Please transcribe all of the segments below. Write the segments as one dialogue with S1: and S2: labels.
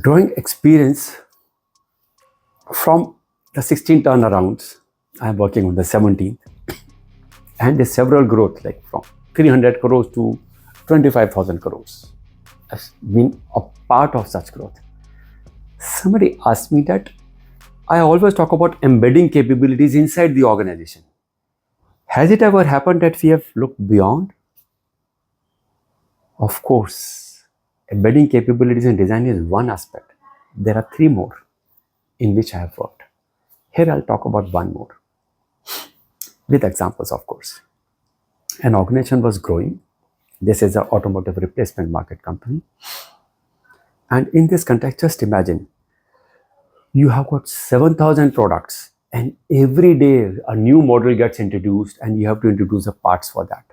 S1: Drawing experience from the 16 turnarounds, I am working on the 17th, and there's several growth like from 300 crores to 25,000 crores. I've been a part of such growth. Somebody asked me that I always talk about embedding capabilities inside the organization. Has it ever happened that we have looked beyond? Of course, embedding capabilities in design is one aspect. There are three more in which I have worked. Here I'll talk about one more with examples, of course. An organization was growing. This is an automotive replacement market company. And in this context, just imagine you have got 7,000 products, and every day a new model gets introduced, and you have to introduce the parts for that.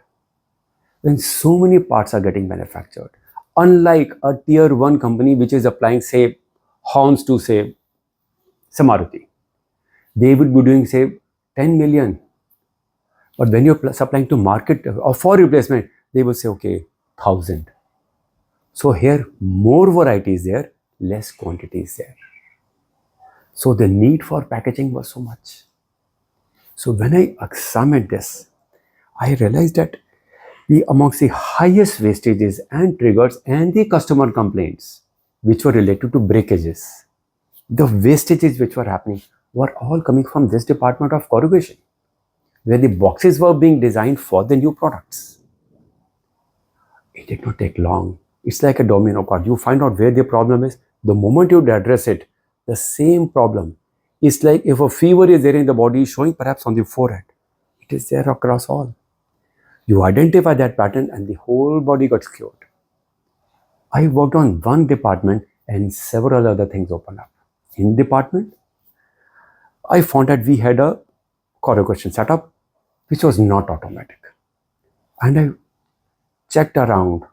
S1: When so many parts are getting manufactured, unlike a tier 1 company which is applying, say, horns to, say, Maruti, they would be doing, say, 10 million. But when you're supplying to market or for replacement, they will say, okay, 1,000. So here, more variety is there, less quantity is there. So the need for packaging was so much. So when I examined this, I realized that amongst the highest wastages and triggers and the customer complaints, which were related to breakages, the wastages which were happening were all coming from this department of corrugation, where the boxes were being designed for the new products. It did not take long. It's like a domino card. You find out where the problem is. The moment you address it, the same problem. It's like if a fever is there in the body, showing perhaps on the forehead, it is there across all. You identify that pattern and the whole body got cured. I worked on one department and several other things opened up. In department, I found that we had a corrugation setup which was not automatic. And I checked around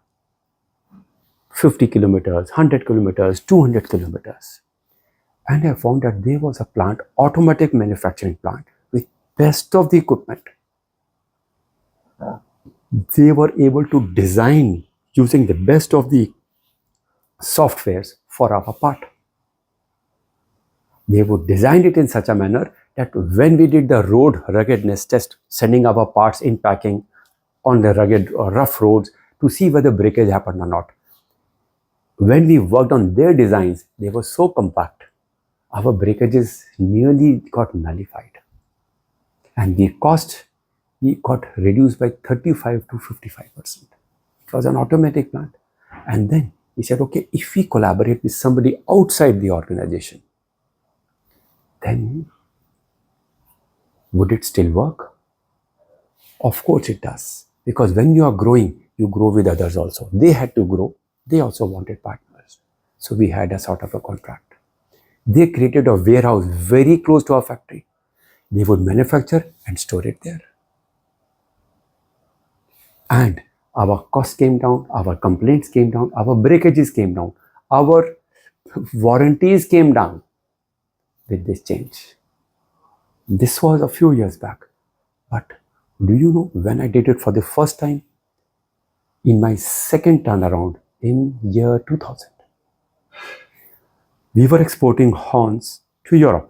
S1: 50 kilometers, 100 kilometers, 200 kilometers. And I found that there was a plant, automatic manufacturing plant, with best of the equipment. They were able to design using the best of the softwares for our part. They would design it in such a manner that when we did the road ruggedness test, sending our parts in packing on the rugged or rough roads to see whether breakage happened or not, when we worked on their designs, they were so compact, our breakages nearly got nullified. And the cost got reduced by 35 to 55%. It was an automatic plant. And then he said, okay, if we collaborate with somebody outside the organization, then would it still work? Of course it does. Because when you are growing, you grow with others also. They had to grow. They also wanted partners. So we had a sort of a contract. They created a warehouse very close to our factory. They would manufacture and store it there. And our costs came down, our complaints came down, our breakages came down, our warranties came down with this change. This was a few years back. But do you know when I did it for the first time? In my second turnaround in year 2000. We were exporting horns to Europe.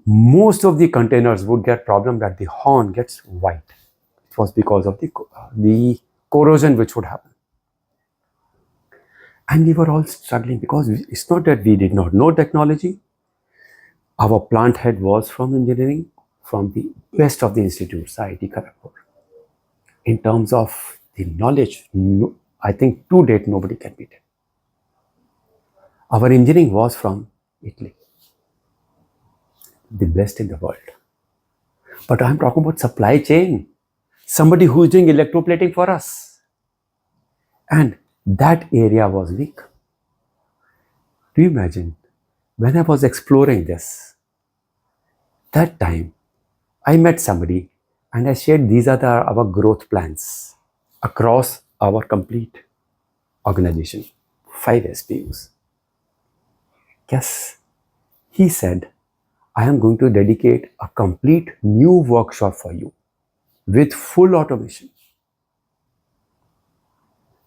S1: Most of the containers would get problem that the horn gets white. It was because of the corrosion which would happen. And we were all struggling because it's not that we did not know technology. Our plant head was from engineering, from the best of the institutes, IIT Kharagpur. In terms of the knowledge, I think to date nobody can beat it. Our engineering was from Italy, the best in the world. But I'm talking about supply chain, somebody who's doing electroplating for us. And that area was weak. Do you imagine? When I was exploring this, that time I met somebody and I shared these are our growth plans across our complete organization, 5 SBUs. Yes, he said, I am going to dedicate a complete new workshop for you with full automation.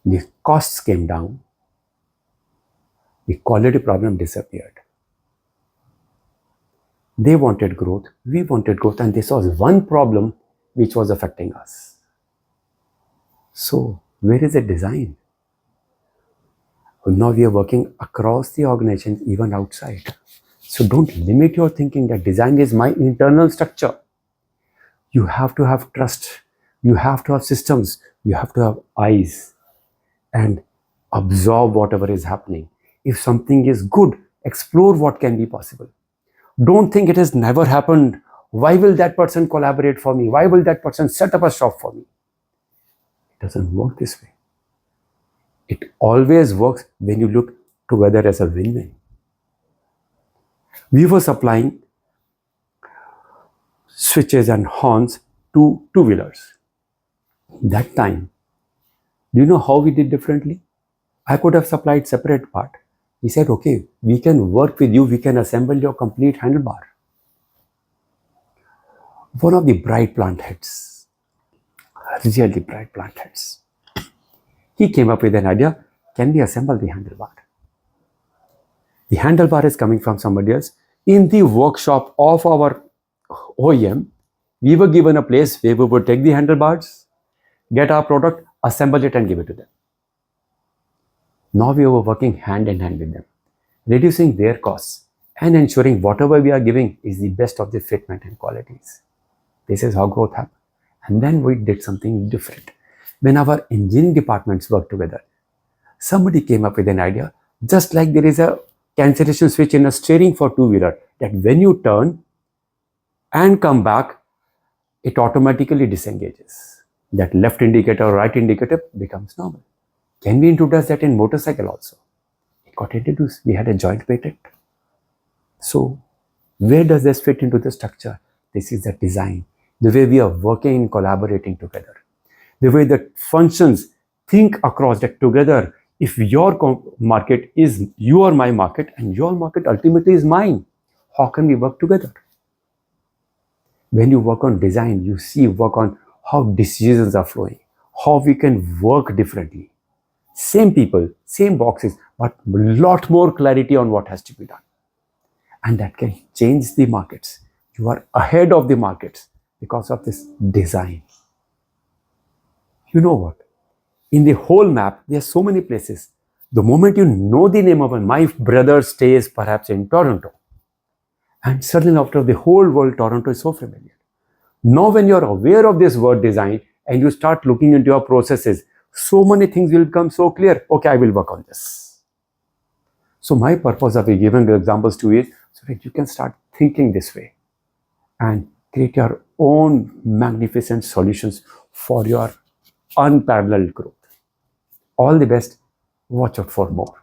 S1: The costs came down. The quality problem disappeared. They wanted growth, we wanted growth, and this was one problem which was affecting us. So, where is the design? Now we are working across the organization, even outside. So don't limit your thinking that design is my internal structure. You have to have trust. You have to have systems. You have to have eyes and absorb whatever is happening. If something is good, explore what can be possible. Don't think it has never happened. Why will that person collaborate for me? Why will that person set up a shop for me? It doesn't work this way. It always works when you look together as a win-win. We were supplying switches and horns to two-wheelers. That time, do you know how we did differently? I could have supplied separate part. He said, okay, we can work with you, we can assemble your complete handlebar. One of the bright plant heads, really bright plant heads, he came up with an idea, can we assemble the handlebar? The handlebar is coming from somebody else. In the workshop of our OEM, we were given a place where we would take the handlebars, get our product, assemble it and give it to them. Now we were working hand in hand with them, reducing their costs and ensuring whatever we are giving is the best of the fitment and qualities. This is how growth happened. And then we did something different. When our engineering departments worked together, somebody came up with an idea, just like there is a cancellation switch in a steering for two-wheeler, that when you turn and come back, it automatically disengages. That left indicator or right indicator becomes normal. Can we introduce that in motorcycle also? It got introduced. We had a joint patent. So, where does this fit into the structure? This is the design. The way we are working and collaborating together. The way the functions think across that together. If your market is, you are my market and your market ultimately is mine, how can we work together? When you work on design, you see work on how decisions are flowing, how we can work differently. Same people, same boxes, but a lot more clarity on what has to be done. And that can change the markets. You are ahead of the markets because of this design. You know what? In the whole map, there are so many places. The moment you know the name of one, my brother stays perhaps in Toronto. And suddenly after the whole world, Toronto is so familiar. Now when you're aware of this word design and you start looking into your processes, so many things will become so clear. Okay, I will work on this. So my purpose of giving examples to you is so that you can start thinking this way and create your own magnificent solutions for your unparalleled growth. All the best. Watch out for more.